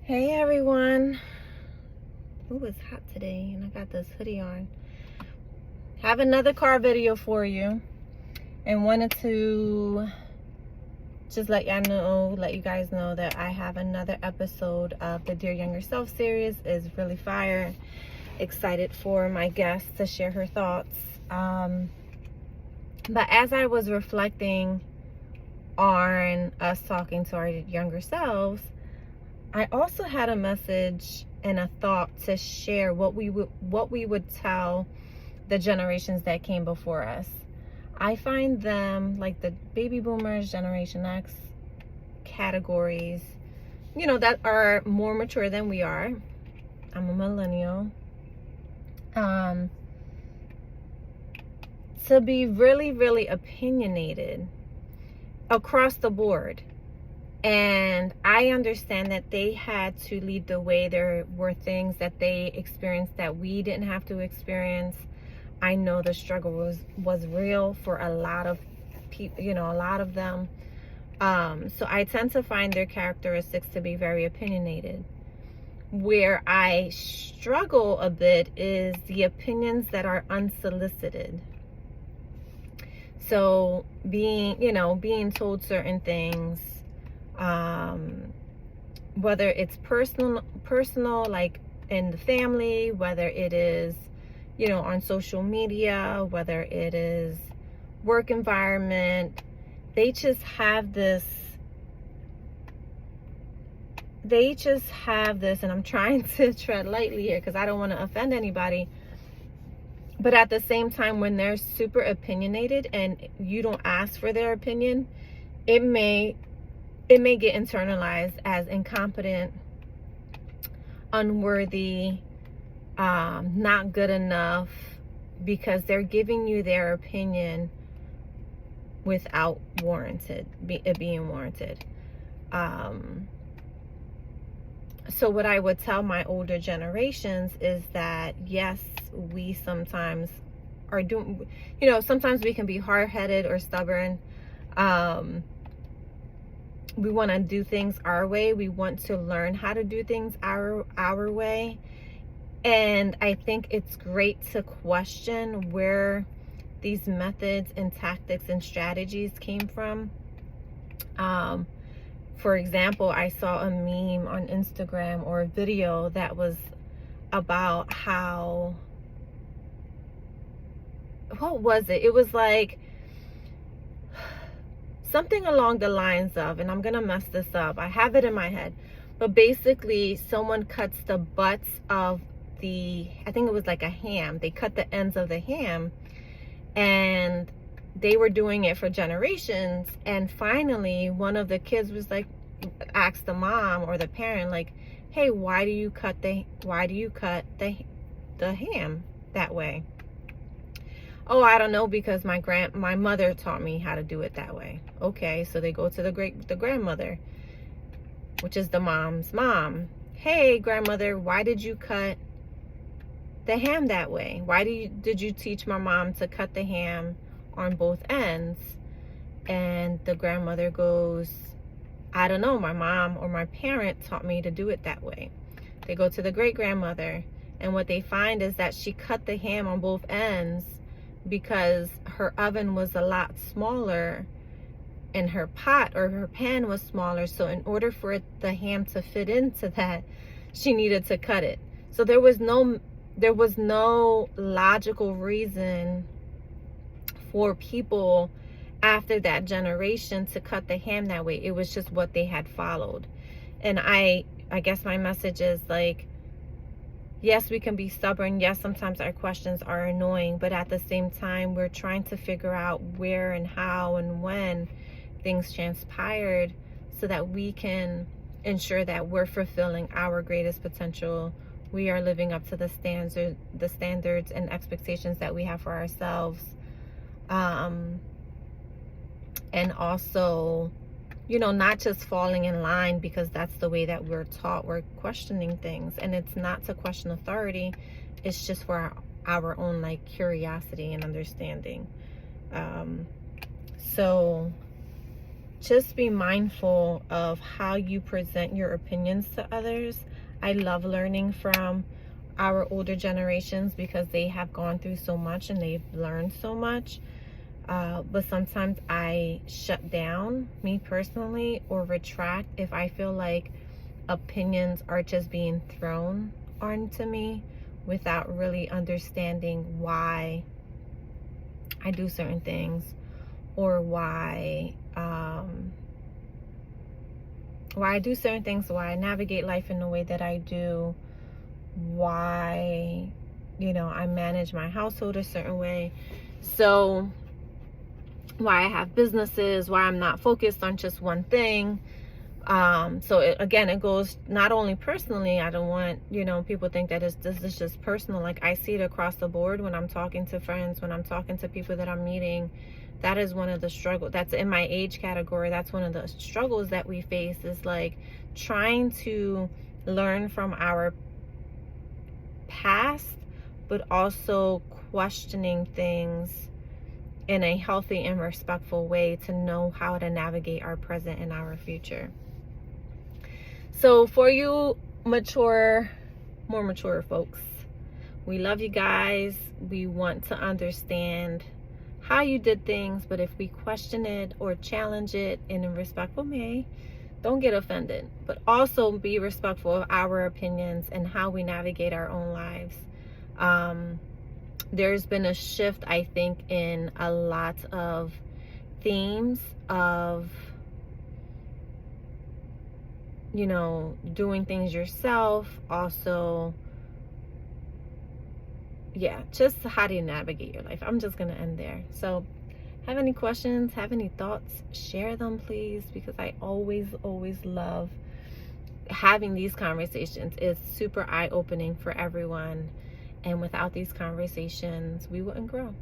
Hey everyone. Ooh, it's hot today and I got this hoodie on. Have another car video for you and wanted to just let you guys know that I have another episode of the Dear Younger Self series. Is really fire. Excited for my guest to share her thoughts. But as I was reflecting on us talking to our younger selves, I also had a message and a thought to share what we would tell the generations that came before us. I find them, like the baby boomers, Generation X categories, that are more mature than we are. I'm a millennial. To be really, really opinionated across the board. And I understand that they had to lead the way. There were things that they experienced that we didn't have to experience. I know the struggle was real for a lot of people, a lot of them. So I tend to find their characteristics to be very opinionated. Where I struggle a bit is the opinions that are unsolicited. So being told certain things, whether it's personal, like in the family, whether it is, on social media, whether it is work environment, they just have this, and I'm trying to tread lightly here because I don't want to offend anybody. But at the same time, when they're super opinionated and you don't ask for their opinion, it may get internalized as incompetent, unworthy, not good enough, because they're giving you their opinion without it being warranted. So what I would tell my older generations is that, yes, we sometimes are doing, sometimes we can be hard-headed or stubborn. We want to do things our way. We want to learn how to do things our way. And I think it's great to question where these methods and tactics and strategies came from. For example, I saw a meme on Instagram or a video that was about how, what was it? It was like something along the lines of, and I'm gonna mess this up, I have it in my head, but basically someone cuts the butts of I think it was like a ham. They cut the ends of the ham, and they were doing it for generations. And finally, one of the kids was like, asked the mom or the parent, like, "Hey, why do you cut the ham that way?" "Oh, I don't know, because my mother taught me how to do it that way." Okay, so they go to the grandmother, which is the mom's mom. "Hey, grandmother, why did you cut the ham that way? Why did you teach my mom to cut the ham on both ends?" And the grandmother goes, "I don't know, my mom or my parent taught me to do it that way." They go to the great grandmother, and what they find is that she cut the ham on both ends because her oven was a lot smaller and her pot or her pan was smaller. So in order for the ham to fit into that, she needed to cut it. So there was no logical reason for people after that generation to cut the ham that way. It was just what they had followed. And I guess my message is, like, yes, we can be stubborn. Yes, sometimes our questions are annoying, but at the same time, we're trying to figure out where and how and when things transpired so that we can ensure that we're fulfilling our greatest potential. We are living up to the standards and expectations that we have for ourselves. And also, not just falling in line because that's the way that we're taught. We're questioning things, and it's not to question authority. It's just for our own, like, curiosity and understanding. So just be mindful of how you present your opinions to others. I love learning from our older generations because they have gone through so much and they've learned so much. But sometimes I shut down, me personally, or retract if I feel like opinions are just being thrown onto me without really understanding why I do certain things, or why I do certain things, why I navigate life in the way that I do, why, you know, I manage my household a certain way. So why I have businesses, why I'm not focused on just one thing. Again, it goes not only personally. I don't want, you know, people think that this is just personal. Like, I see it across the board when I'm talking to friends, when I'm talking to people that I'm meeting. That is one of the struggles. That's in my age category. That's one of the struggles that we face, is like trying to learn from our past, but also questioning things in a healthy and respectful way to know how to navigate our present and our future. So for you more mature folks, we love you guys. We want to understand how you did things, but if we question it or challenge it in a respectful way, don't get offended, but also be respectful of our opinions and how we navigate our own lives. There's been a shift, I think, in a lot of themes of, you know, doing things yourself. Also, yeah, just how do you navigate your life. I'm just gonna end there. So have any questions, have any thoughts, share them please, because I always love having these conversations. It's super eye-opening for everyone, and without these conversations we wouldn't grow.